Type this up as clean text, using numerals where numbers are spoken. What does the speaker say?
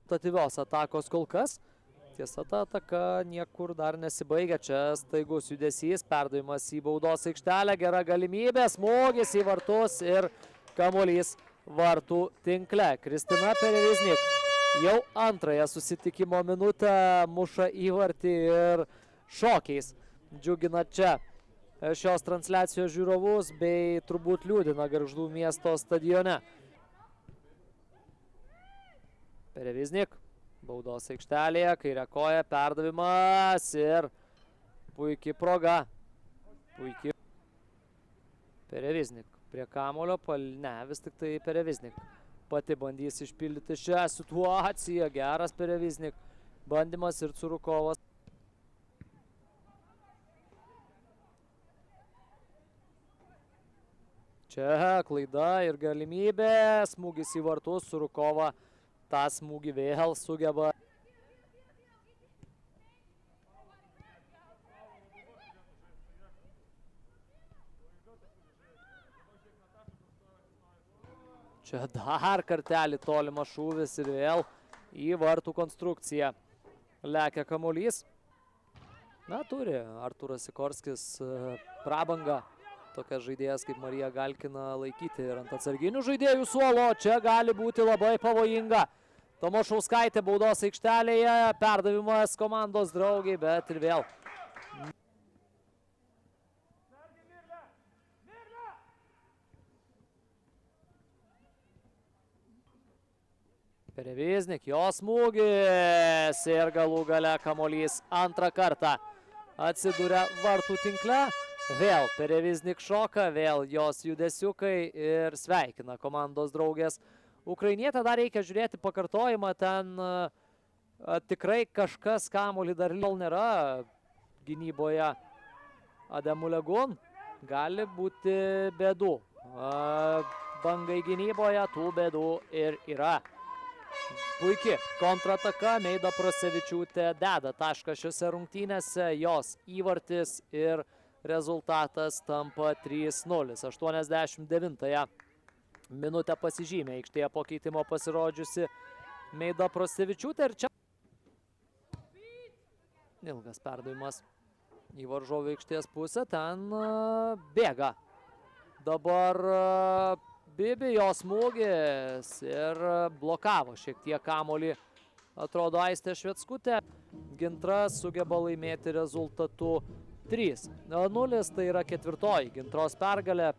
rezultatyvios atakos kol kas. Tiesa, ta ataka niekur dar nesibaigia. Čia staigus judesys, perdavimas į baudos aikštelę, gera galimybė, smūgis į vartus ir kamuolys vartų tinkle. Kristina Pereviznik jau antrąją susitikimo minutę muša įvartį ir šokiais džiugina čia šios transliacijos žiūrovus bei turbūt liūdina Gargždų miesto stadione. Pereviznik. Baudos aikštelėje, kairė koja, perdavimas ir puikiai proga. Puikiai. Pereviznik prie kamulio, ne, vis tik tai Pereviznik. Pati bandys išpildyti šią situaciją, geras Pereviznik. Bandymas ir Curukovas. Čia klaida ir galimybė, smūgis į vartus, Curukova. tą smūgį vėl sugeba. Čia dar kartelį tolimas šūvis ir vėl į vartų konstrukciją lekia kamuolys. Na, turi Artūras Sikorskis prabangą tokias žaidėjas kaip Marija Galkina laikyti ir ant atsarginių žaidėjų suolo. Čia gali būti labai pavojinga. Tomašauskaitė baudos aikštelėje, perdavimas komandos draugiai, bet ir vėl. Pereviznik, jo smūgis ir galų gale kamuolys antrą kartą atsiduria vartų tinkle. Vėl Pereviznik šoka, vėl jos judesiukai ir sveikina komandos draugės. Ukrainietę dar reikia žiūrėti pakartojimą, ten tikrai kažkas kamuolį dar nėra gynyboje. Ademulegun gali būti bėdų. Bangai gynyboje tų bėdų ir yra. Puikiai kontrataka, Meida Prosevičiūtė deda tašką šiose rungtynėse, jos įvartis ir rezultatas tampa 3-0. 89-ąją minutę pasižymė aikštėje po keitimo pasirodžiusi Meida Prosevičiūtė. Ir čia ilgas perdavimas į varžovų aikštės pusę, ten bėga. Dabar Bibi, jo smūgis ir blokavo šiek tiek kamuolį, atrodo, Aistė Šveckutė. Gintras sugeba laimėti rezultatu 3-0, tai yra ketvirtoji Gintros pergalė.